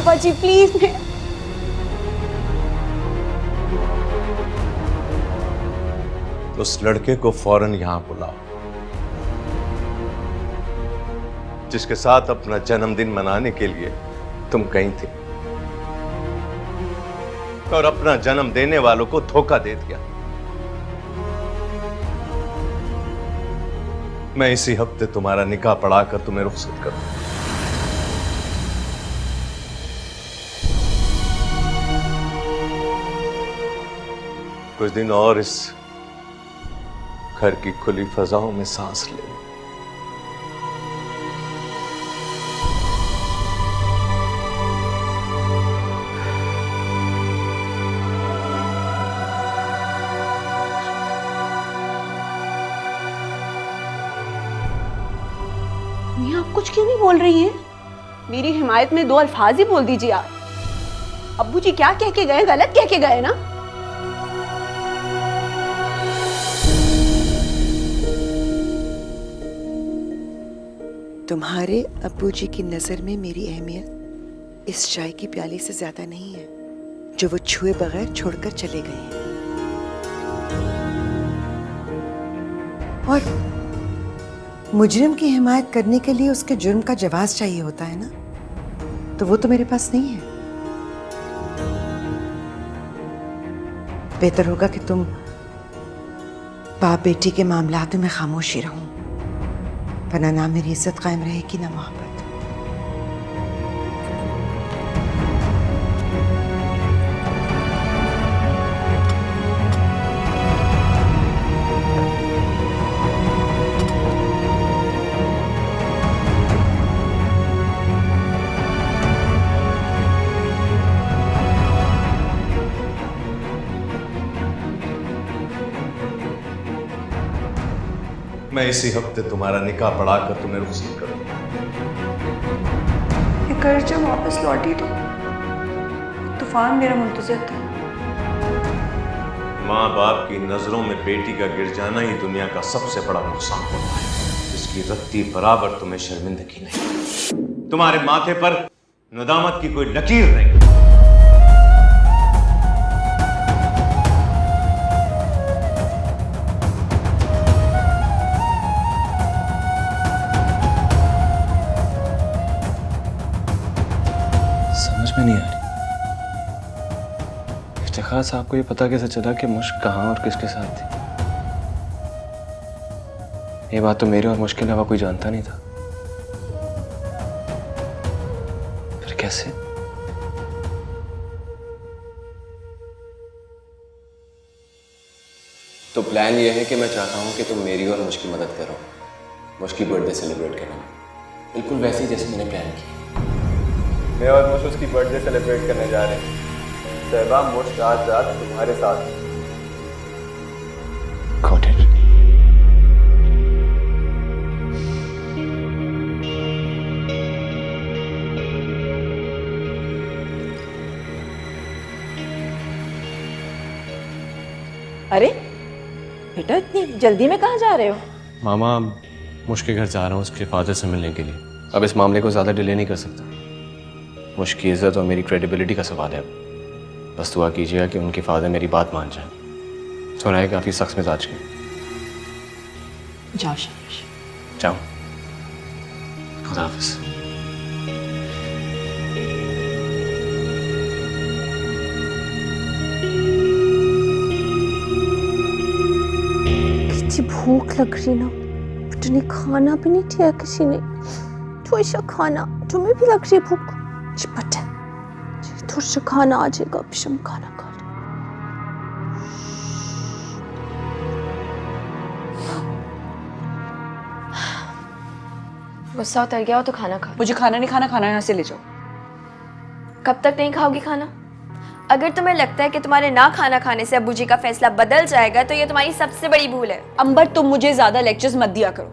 अब्बा जी प्लीज। मैं उस लड़के को फौरन यहां बुलाओ जिसके साथ अपना जन्मदिन मनाने के लिए तुम गई थी और अपना जन्म देने वालों को धोखा दे दिया। मैं इसी हफ्ते तुम्हारा निकाह पढ़ाकर तुम्हें रुखसत करूं। कुछ दिन और इस घर की खुली फजाओं में सांस ले। मियां आप कुछ क्यों नहीं बोल रही हैं? मेरी हिमायत में 2 अल्फाज ही बोल दीजिए आप। अब्बू जी क्या कह के गए? गलत कह के गए ना? तुम्हारे अब्बू जी की नजर में मेरी अहमियत इस चाय की प्याली से ज्यादा नहीं है जो वो छुए बगैर छोड़कर चले गए हैं। और मुजरिम की हिमायत करने के लिए उसके जुर्म का जवाब चाहिए होता है ना, तो वो तो मेरे पास नहीं है। बेहतर होगा कि तुम बाप बेटी के मामलात में खामोशी रहो, वरना ना मेरी इज्जत कायम रहेगी ना मोहब्बत। मैं इसी हफ्ते तुम्हारा निकाह पढ़ाकर तुम्हें रुखसत करूं। ये घर जब वापस लौटी तो तूफान मेरा मुंतज़िर था। माँ बाप की नजरों में बेटी का गिर जाना ही दुनिया का सबसे बड़ा नुकसान होता है, जिसकी रत्ती बराबर तुम्हें शर्मिंदगी नहीं। तुम्हारे माथे पर नदामत की कोई लकीर नहीं। समझ में नहीं आ रही इफ्तिखार साहब को ये पता कैसे चला कि मुश्क कहाँ और किसके साथ थी? ये बात तो मेरे और मुश्क के अलावा कोई जानता नहीं था। फिर कैसे? तो प्लान ये है कि मैं चाहता हूँ कि तुम मेरी और मुश्क की मदद करो मुश्क की बर्थडे सेलिब्रेट करने में, बिल्कुल वैसे ही जैसे मैंने प्लान किया। मैं और मुश्क उसकी बर्थडे सेलिब्रेट करने जा रहे हैं। सहबा मुश्क आज रात तुम्हारे साथ है। Got it. अरे बेटा इतनी जल्दी में कहाँ जा रहे हो? मामा मुश्क के घर जा रहा हूँ उसके फादर से मिलने के लिए। अब इस मामले को ज़्यादा डिले नहीं कर सकता। मुश्क की इज्जत और मेरी क्रेडिबिलिटी का सवाल है। बस दुआ कीजिएगा कि उनके फादर मेरी बात मान जाए। सुना है काफ़ी सख्त मिजाज के। जाओ शाबाश। जाऊँ? खुदा हाफिज़। कितनी भूख लग रही ना, पता नहीं खाना भी नहीं दिया किसी ने। थोड़ा सा खाना, तुम्हें भी लग रही भूख? पता है थोड़ा सा खाना आ जाएगा, पिशम खाना खा लो। गुस्सा उतर गया हो तो खाना खा। मुझे खाना नहीं खाना, खाना यहाँ से ले जाओ। कब तक नहीं खाओगी खाना? अगर तुम्हें लगता है कि तुम्हारे ना खाना खाने से अब्बू जी का फैसला बदल जाएगा तो ये तुम्हारी सबसे बड़ी भूल है। अंबर तुम मुझे ज्यादा लेक्चर्स मत दिया करो,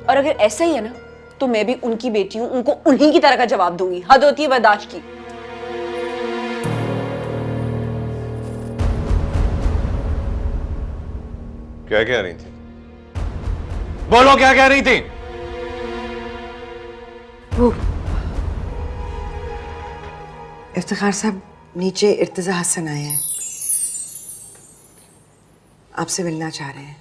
और अगर ऐसा ही है ना तो मैं भी उनकी बेटी हूँ, उनको उन्हीं की तरह का जवाब दूंगी। हद होती है बर्दाश्त की। क्या कह रही थी? बोलो क्या कह रही थी? इफ्तिखार साहब, नीचे इर्तिजा हसन आए हैं, आपसे मिलना चाह रहे हैं।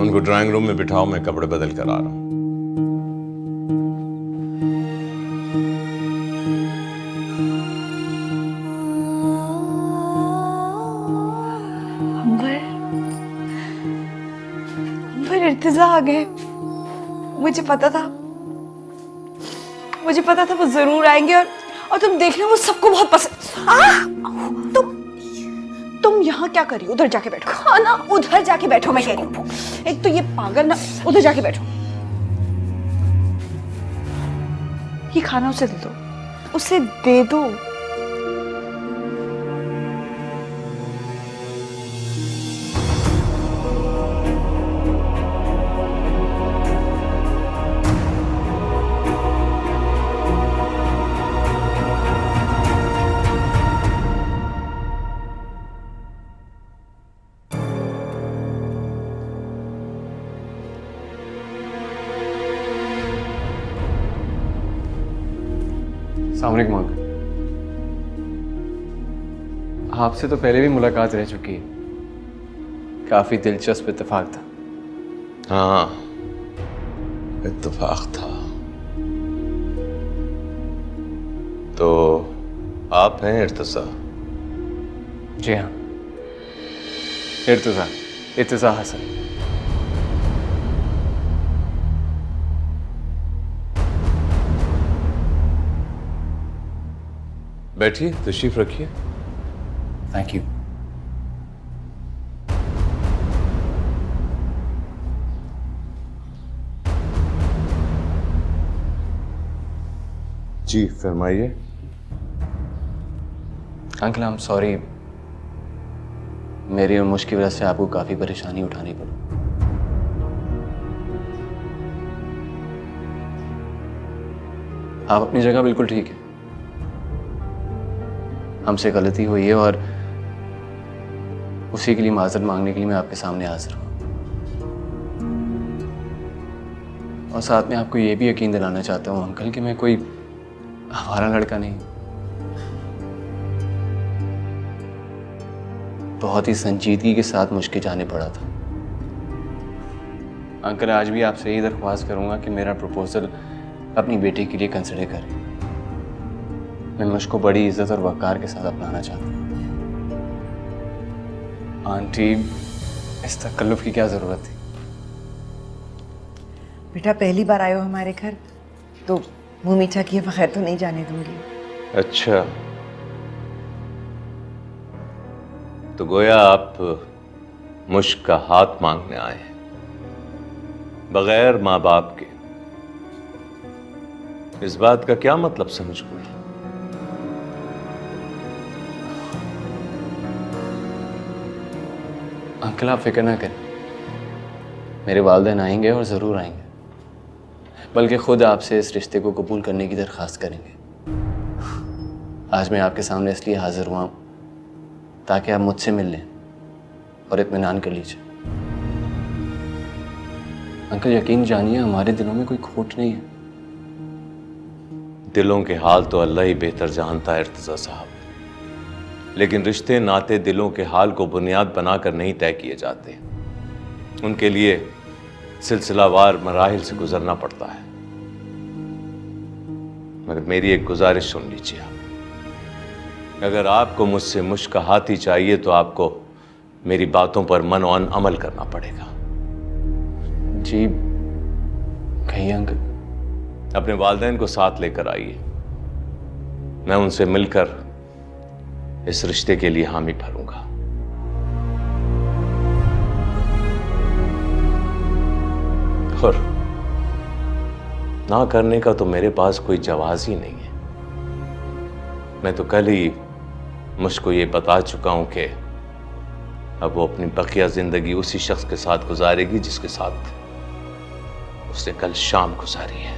उनको ड्राइंग रूम में बिठाओ, मैं कपड़े बदल कर आ रहा हूं। अंबर इर्तिजा आ गए। मुझे पता था वो जरूर आएंगे और तुम देखना वो सबको बहुत पसंद। तुम यहाँ क्या कर रही हो? उधर जाके बैठो। खाना उधर जाके बैठो, मैं कह रही हूँ। एक तो ये पागल ना, उधर जाके बैठो। ये खाना उसे दे दो, उसे दे दो। अस्सलाम वालेकुम अंकल। आपसे तो पहले भी मुलाकात रह चुकी है, काफी दिलचस्प इत्तेफाक था। हाँ, इत्तेफाक था। तो आप हैं इर्तिजा? जी हाँ, इर्तिजा हसन। बैठिए, तशरीफ रखिए। Thank you. जी फरमाइए। अंकल, आई एम सॉरी, मेरी और मुश्किल वजह से आपको काफी परेशानी उठानी पड़ी। आप अपनी जगह बिल्कुल ठीक है, हमसे गलती हुई है और उसी के लिए माजरत मांगने के लिए मैं आपके सामने हाजिर हूँ। और साथ में आपको ये भी यकीन दिलाना चाहता हूँ अंकल कि मैं कोई आवारा लड़का नहीं, बहुत ही संजीदगी के साथ मुश्किल जाने पड़ा था। अंकल, आज भी आपसे यही दरख्वास्त करूंगा कि मेरा प्रपोजल अपनी बेटी के लिए कंसिडर करें। मैं मुझको बड़ी इज्जत और वक़ार के साथ अपनाना चाहता हूँ। आंटी, इस तकल्लुफ़ की क्या ज़रूरत थी? बेटा, पहली बार आए हो हमारे घर, तो मुँह मीठा किए बगैर तो नहीं जाने दूंगी। अच्छा, तो गोया आप मुश्क का हाथ मांगने आए हैं, बगैर माँ बाप के। इस बात का क्या मतलब समझ गए? अंकल, आप फिक्र ना करें, मेरे वालिदैन आएंगे और ज़रूर आएंगे, बल्कि खुद आपसे इस रिश्ते को कबूल करने की दरख्वास्त करेंगे। आज मैं आपके सामने इसलिए हाजिर हुआ हूँ ताकि आप मुझसे मिल लें और इत्मीनान कर लीजिए। अंकल, यकीन जानिए, हमारे दिलों में कोई खोट नहीं है। दिलों के हाल तो अल्लाह ही बेहतर जानता है इर्तिजा साहब, लेकिन रिश्ते नाते दिलों के हाल को बुनियाद बनाकर नहीं तय किए जाते, उनके लिए सिलसिलावार मराहिल से गुजरना पड़ता है। मगर मेरी एक गुजारिश सुन लीजिए आप, अगर आपको मुझसे मुश्किल चाहिए तो आपको मेरी बातों पर मनोअन अमल करना पड़ेगा। जी कहिए अंकल। अपने वालिदैन को साथ लेकर आइए, मैं उनसे मिलकर इस रिश्ते के लिए हामी भरूंगा। और ना करने का तो मेरे पास कोई जवाज ही नहीं है। मैं तो कल ही मुझको ये बता चुका हूं कि अब वो अपनी बकिया जिंदगी उसी शख्स के साथ गुजारेगी जिसके साथ उसने कल शाम गुजारी है।